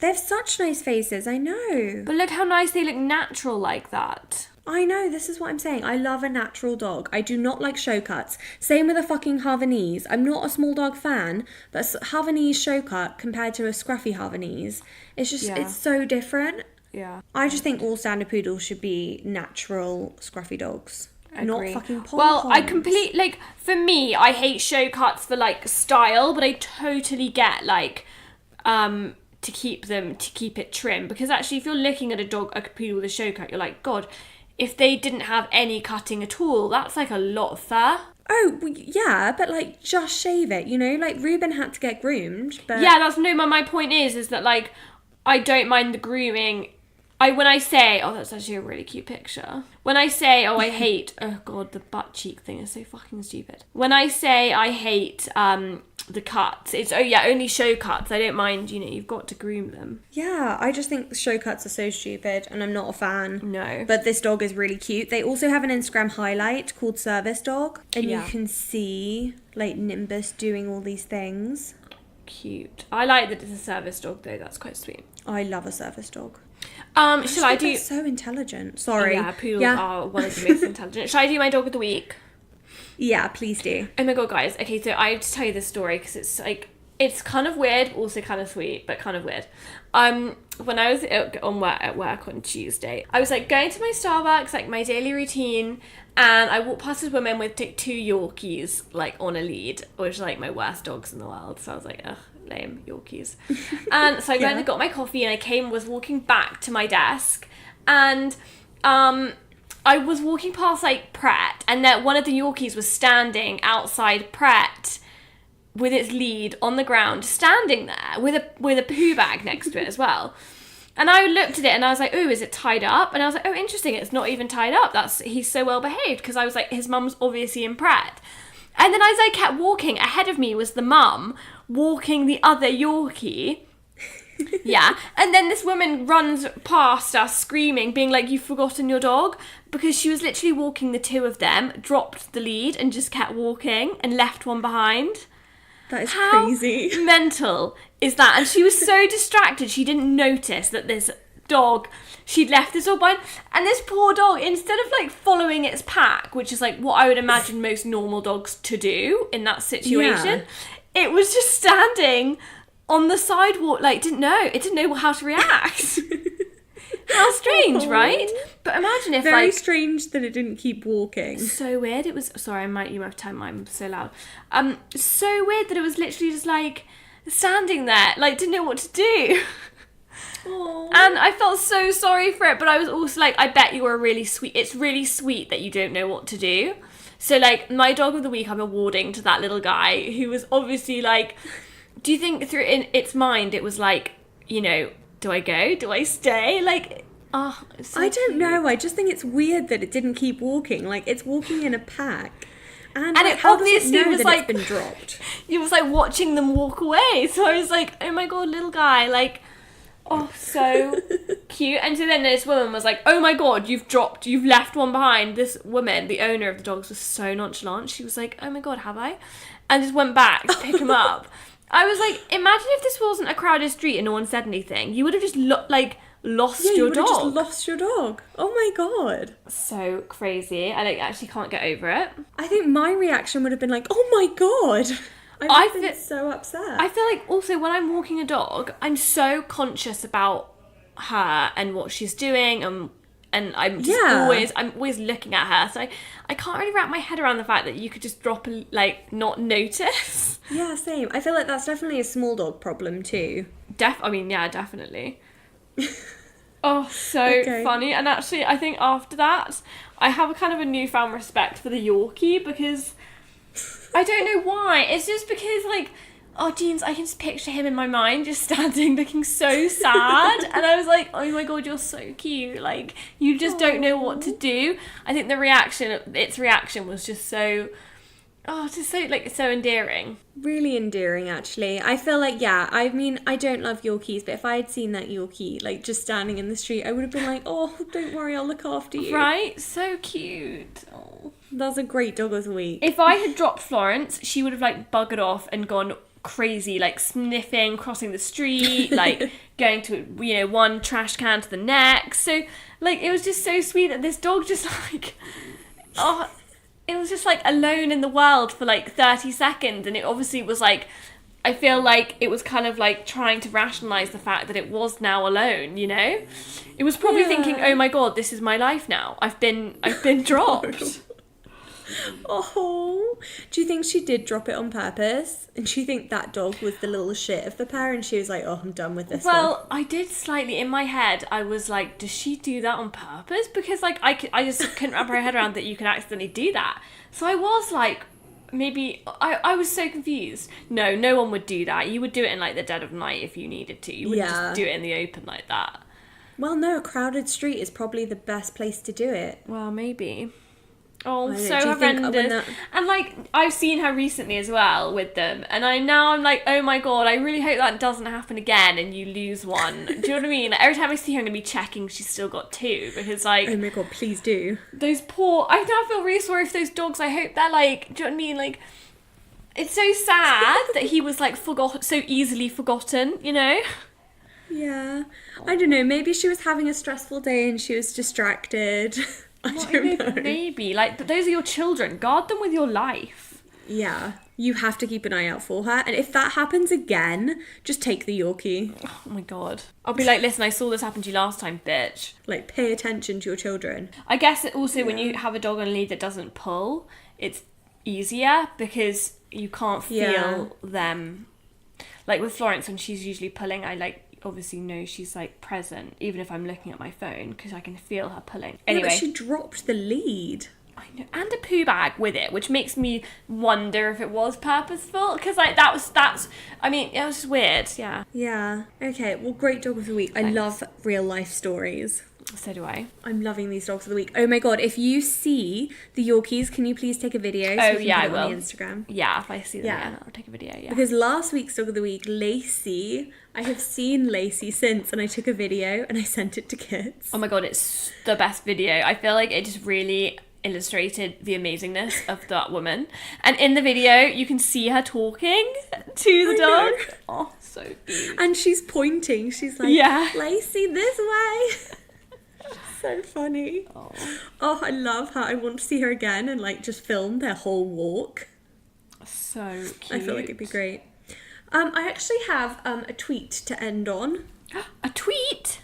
They have such nice faces, I know. But look how nice they look natural like that. I know, this is what I'm saying. I love a natural dog. I do not like show cuts. Same with a fucking Havanese. I'm not a small dog fan, but Havanese show cut compared to a scruffy Havanese, it's just, it's so different. Yeah. I just think all standard poodles should be natural scruffy dogs. Agree. Not fucking pom-poms. Well, for me, I hate show cuts for, like, style, but I totally get, like, to keep it trim. Because actually, if you're looking at a poodle with a show cut, you're like, God, if they didn't have any cutting at all, that's, like, a lot of fur. Oh, well, yeah, but, like, just shave it, you know? Like, Ruben had to get groomed, but... Yeah, my point is that, like, I don't mind the grooming. When I say, that's actually a really cute picture. When I say, I hate, oh God, the butt cheek thing is so fucking stupid. When I say I hate the cuts, it's, only show cuts. I don't mind, you've got to groom them. Yeah, I just think show cuts are so stupid and I'm not a fan. No. But this dog is really cute. They also have an Instagram highlight called Service Dog. And you can see, like, Nimbus doing all these things. Cute. I like that it's a service dog though, that's quite sweet. I love a service dog. Shall I do... So intelligent. Sorry. Yeah, poodles are one of the most intelligent. Shall I do my dog of the week? Yeah, please do. Oh my God, guys. Okay, so I have to tell you this story because it's like, it's kind of weird, also kind of sweet, but kind of weird. When I was at work on Tuesday, I was like going to my Starbucks, like my daily routine, and I walked past this woman with two Yorkies, like on a lead, which are like my worst dogs in the world. So I was like, ugh, lame Yorkies. And so I went and got my coffee, and was walking back to my desk, and I was walking past like Pret, and that one of the Yorkies was standing outside Pret with its lead on the ground, standing there with a poo bag next to it as well. And I looked at it and I was like, oh, is it tied up? And I was like, oh, interesting, it's not even tied up. He's so well behaved, because I was like, his mum's obviously in Pret. And then as I kept walking, ahead of me was the mum walking the other Yorkie. Yeah. And then this woman runs past us screaming, being like, you've forgotten your dog? Because she was literally walking the two of them, dropped the lead and just kept walking and left one behind. That is crazy. How mental is that? And she was so distracted, she didn't notice that this dog, she'd left this dog behind. And this poor dog, instead of like following its pack, which is like what I would imagine most normal dogs to do in that situation, it was just standing on the sidewalk, like it didn't know how to react. How strange, right? But imagine if very strange that it didn't keep walking. So weird. It was, sorry, you might have to turn mine so loud. So weird that it was literally just like standing there, like didn't know what to do. Aww. And I felt so sorry for it, but I was also like, I bet you are really sweet. It's really sweet that you don't know what to do. So like my dog of the week, I'm awarding to that little guy who was obviously like, do you think through in its mind it was like, do I go? Do I stay? Like, so I don't know. I just think it's weird that it didn't keep walking. Like, it's walking in a pack. And like, it obviously how does it know was that like, it's been dropped? It was like watching them walk away. So I was like, oh my God, little guy. Like, oh, so cute. And so then this woman was like, oh my God, you've left one behind. This woman, the owner of the dogs, was so nonchalant. She was like, oh my God, have I? And just went back to pick him up. I was like, imagine if this wasn't a crowded street and no one said anything. You would have just lost your dog. You would have just lost your dog. Oh my God. So crazy. I actually can't get over it. I think my reaction would have been like, oh my God. I've been so upset. I feel like also when I'm walking a dog, I'm so conscious about her and what she's doing and and I'm always looking at her. So I can't really wrap my head around the fact that you could just drop not notice. Yeah, same. I feel like that's definitely a small dog problem too. Definitely. Oh, so funny. And actually, I think after that, I have a kind of a newfound respect for the Yorkie, because I don't know why. It's just because, like, Jeans, I can just picture him in my mind just standing looking so sad. And I was like, oh my God, you're so cute. Like, you just don't know what to do. I think its reaction was just so... just so endearing. Really endearing, actually. I feel like, I mean, I don't love Yorkies, but if I had seen that Yorkie, like, just standing in the street, I would have been like, oh, don't worry, I'll look after you. Right? So cute. Oh. That's a great dog of the week. If I had dropped Florence, she would have, like, buggered off and gone crazy, like, sniffing, crossing the street, like, going to, one trash can to the next. So, like, it was just so sweet that this dog just, like... It was just, like, alone in the world for, like, 30 seconds. And it obviously was, like... I feel like it was kind of, like, trying to rationalise the fact that it was now alone, It was probably thinking, oh, my God, this is my life now. I've been dropped. Oh, do you think she did drop it on purpose? And do you think that dog was the little shit of the pair and she was like, oh, I'm done with this one? I did slightly, in my head, I was like, does she do that on purpose? Because, like, I just couldn't wrap my head around that you can accidentally do that. So I was like, maybe, I was so confused. No one would do that. You would do it in, like, the dead of night if you needed to. You wouldn't just do it in the open like that. Well, no, a crowded street is probably the best place to do it. Well, maybe. Oh, so horrendous. And, like, I've seen her recently as well with them. And I'm like, oh my God, I really hope that doesn't happen again and you lose one. Do you know what I mean? Like, every time I see her, I'm going to be checking she's still got two. Because, like... Oh my God, please do. Those poor... I now feel really sorry for those dogs. I hope they're, like... Do you know what I mean? Like, it's so sad that he was, like, so easily forgotten, Yeah. I don't know. Maybe she was having a stressful day and she was distracted. I don't know. Maybe. Like, those are your children. Guard them with your life. Yeah. You have to keep an eye out for her. And if that happens again, just take the Yorkie. Oh my God. I'll be like, listen, I saw this happen to you last time, bitch. Like, pay attention to your children. I guess also when you have a dog on a lead that doesn't pull, it's easier because you can't feel them. Like with Florence, when she's usually pulling, I obviously know she's like present, even if I'm looking at my phone, because I can feel her pulling. Anyway, but she dropped the lead. I know, and a poo bag with it, which makes me wonder if it was purposeful, because like it was just weird. Yeah. Okay. Well, great dog of the week. Thanks. I love real life stories. So do I. I'm loving these dogs of the week. Oh my God, if you see the Yorkies, can you please take a video? So I will. On the Instagram. Yeah, if I see them again, I'll take a video, Because last week's dog of the week, Lacey, I have seen Lacey since, and I took a video and I sent it to kids. Oh my God, it's the best video. I feel like it just really illustrated the amazingness of that woman. And in the video, you can see her talking to the dog. Oh, so cute. And she's pointing. She's like, Lacey, this way. So funny. Oh, I love her. I want to see her again and like just film their whole walk. So cute. I feel like it'd be great. I actually have a tweet to end on. A tweet?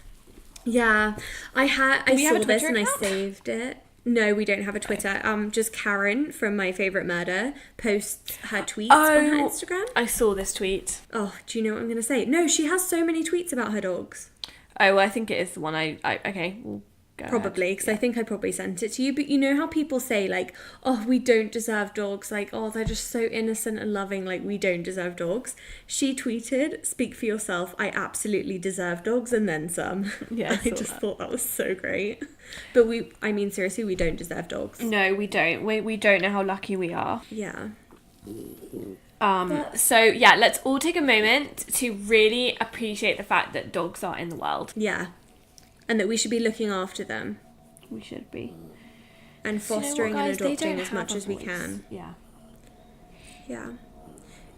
Yeah. I saw this and account? I saved it. No, we don't have a Twitter. Just Karen from My Favourite Murder posts her tweets on her Instagram. I saw this tweet. Oh, do you know what I'm going to say? No, she has so many tweets about her dogs. Oh, well, I think it is the one okay, we'll go probably, because I think I probably sent it to you. But you know how people say, like, oh, we don't deserve dogs. Like, oh, they're just so innocent and loving. Like, we don't deserve dogs. She tweeted, speak for yourself. I absolutely deserve dogs and then some. Yeah, I just thought that was so great. But seriously, we don't deserve dogs. No, we don't. We don't know how lucky we are. Yeah. So yeah, let's all take a moment to really appreciate the fact that dogs are in the world. Yeah. And that we should be looking after them. We should be. And fostering and adopting as much as we can. Yeah. Yeah.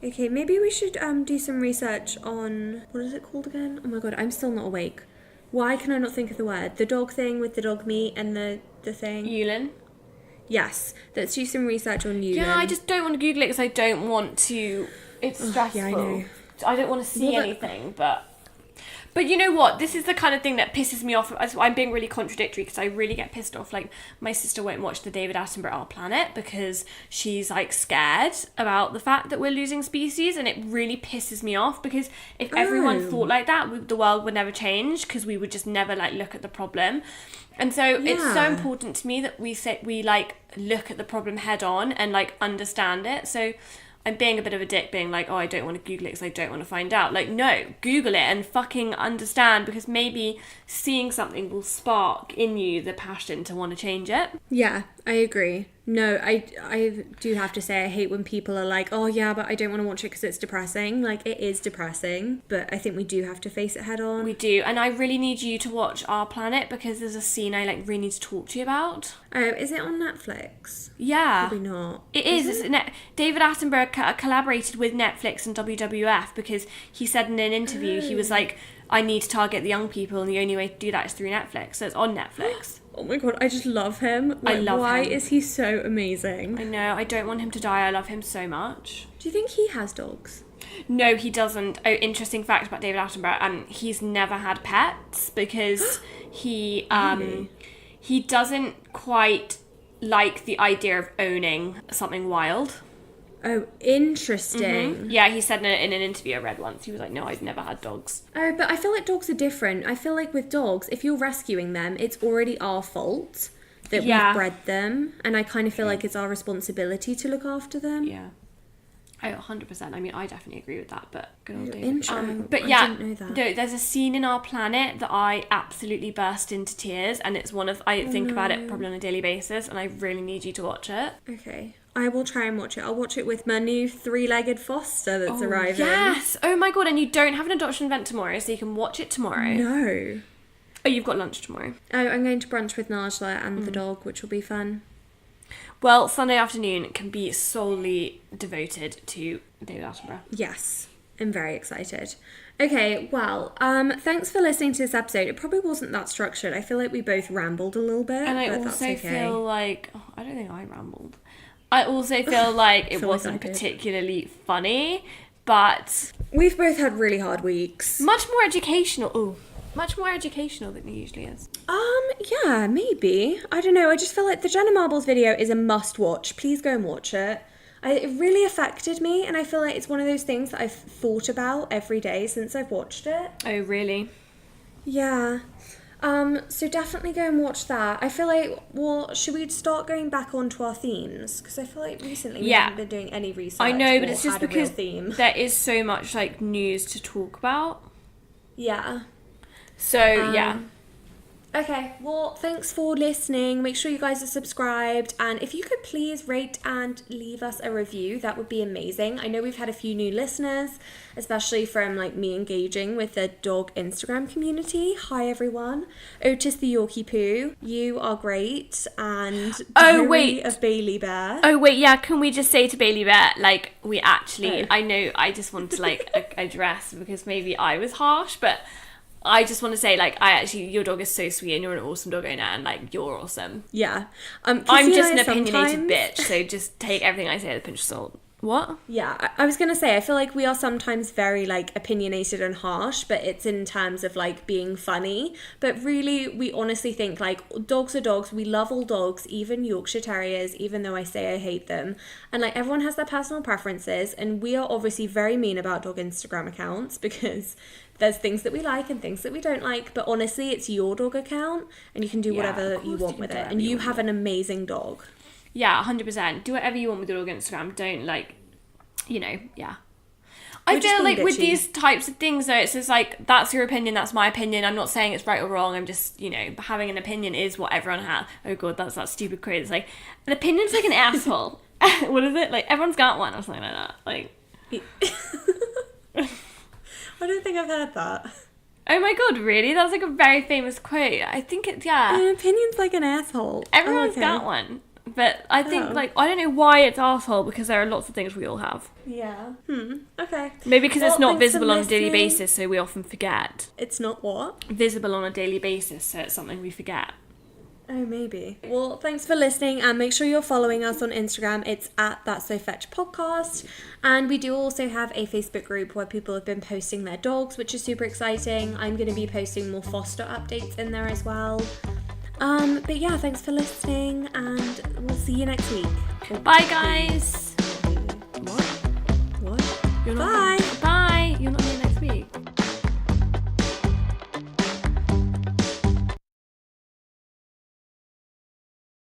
Okay, maybe we should do some research on... What is it called again? Oh my God, I'm still not awake. Why can I not think of the word? The dog thing with the dog meat and the thing. Yulin? Yes. Let's do some research on Yulin. Yeah, I just don't want to Google it because I don't want to... It's stressful. Yeah, I know. I don't want to see anything, but But you know what? This is the kind of thing that pisses me off. I'm being really contradictory because I really get pissed off. Like, my sister won't watch the David Attenborough Our Planet because she's, like, scared about the fact that we're losing species, and it really pisses me off because if everyone thought like that, the world would never change because we would just never, like, look at the problem. And so it's so important to me that we like, look at the problem head on and, like, understand it. So I'm being a bit of a dick being like, oh, I don't want to Google it because I don't want to find out. Like, no, Google it and fucking understand, because maybe seeing something will spark in you the passion to want to change it. Yeah, I agree. No, I do have to say I hate when people are like, oh yeah, but I don't want to watch it because it's depressing. Like, it is depressing, but I think we do have to face it head on. We do, and I really need you to watch Our Planet because there's a scene I, like, really need to talk to you about. Oh, is it on Netflix? Yeah. Probably not. It is. David Attenborough collaborated with Netflix and WWF because he said in an interview, he was like, I need to target the young people, and the only way to do that is through Netflix. So it's on Netflix. Oh my god, I just love him. Like, I love him. Why is he so amazing? I know, I don't want him to die. I love him so much. Do you think he has dogs? No, he doesn't. Oh, interesting fact about David Attenborough. He's never had pets because he doesn't quite like the idea of owning something wild. Oh, interesting. Mm-hmm. Yeah, he said in an interview I read once, he was like, no, I've never had dogs. Oh, but I feel like dogs are different. I feel like with dogs, if you're rescuing them, it's already our fault that we've bred them. And I kind of feel like it's our responsibility to look after them. Yeah. Oh, 100%. I mean, I definitely agree with that, but good old David. Interesting. But I yeah, didn't know that. No, there's a scene in Our Planet that I absolutely burst into tears, and it's one of, I think about it probably on a daily basis, and I really need you to watch it. Okay. I will try and watch it. I'll watch it with my new 3-legged foster that's arriving. Yes! Oh my god, and you don't have an adoption event tomorrow, so you can watch it tomorrow. No. Oh, you've got lunch tomorrow. Oh, I'm going to brunch with Najla and the dog, which will be fun. Well, Sunday afternoon can be solely devoted to David Attenborough. Yes, I'm very excited. Okay, well, thanks for listening to this episode. It probably wasn't that structured. I feel like we both rambled a little bit, and I but also that's okay. feel like... Oh, I don't think I rambled. I also feel like it wasn't particularly funny, but... We've both had really hard weeks. Much more educational. Ooh. Much more educational than it usually is. Yeah, maybe. I don't know. I just feel like the Jenna Marbles video is a must watch. Please go and watch it. It really affected me, and I feel like it's one of those things that I've thought about every day since I've watched it. Oh, really? Yeah. So definitely go and watch that. I feel like, well, should we start going back onto our themes? Because I feel like recently we haven't been doing any research. I know, but it's just because there is so much, like, news to talk about. Yeah. So, yeah. Okay, well, thanks for listening. Make sure you guys are subscribed. And if you could please rate and leave us a review, that would be amazing. I know we've had a few new listeners, especially from, like, me engaging with the dog Instagram community. Hi, everyone. Otis the Yorkie Poo, you are great. And of Bailey Bear. Oh, wait, yeah, can we just say to Bailey Bear, like, we actually... I know I just want to, like, address, because maybe I was harsh, but... I just want to say, like, your dog is so sweet and you're an awesome dog owner and, like, you're awesome. Yeah. I'm just an opinionated bitch, so just take everything I say with a pinch of salt. What? Yeah, I was going to say, I feel like we are sometimes very, like, opinionated and harsh, but it's in terms of, like, being funny. But really, we honestly think, like, dogs are dogs. We love all dogs, even Yorkshire Terriers, even though I say I hate them. And, like, everyone has their personal preferences, and we are obviously very mean about dog Instagram accounts because... there's things that we like and things that we don't like, but honestly, it's your dog account, and you can do whatever you want with it, and you have an amazing dog. Yeah, 100%. Do whatever you want with your dog on Instagram. Don't, like, yeah. I feel like with these types of things, though, it's just like, that's your opinion, that's my opinion. I'm not saying it's right or wrong. I'm just, having an opinion is what everyone has. Oh, God, that's that stupid quote. It's like, an opinion's like an asshole. What is it? Like, everyone's got one or something like that. Like... I don't think I've heard that. Oh my god, really? That's like a very famous quote. I think it's, yeah. An opinion's like an asshole. Everyone's got one. But I think, like, I don't know why it's asshole, because there are lots of things we all have. Yeah. Okay. Maybe because it's not visible on a daily basis, so we often forget. It's not what? Visible on a daily basis, so it's something we forget. Oh, maybe. Well, thanks for listening, and make sure you're following us on Instagram. It's at That's So Fetch Podcast. And we do also have a Facebook group where people have been posting their dogs, which is super exciting. I'm going to be posting more foster updates in there as well. But yeah, thanks for listening, and we'll see you next week. Bye, guys. What? Bye.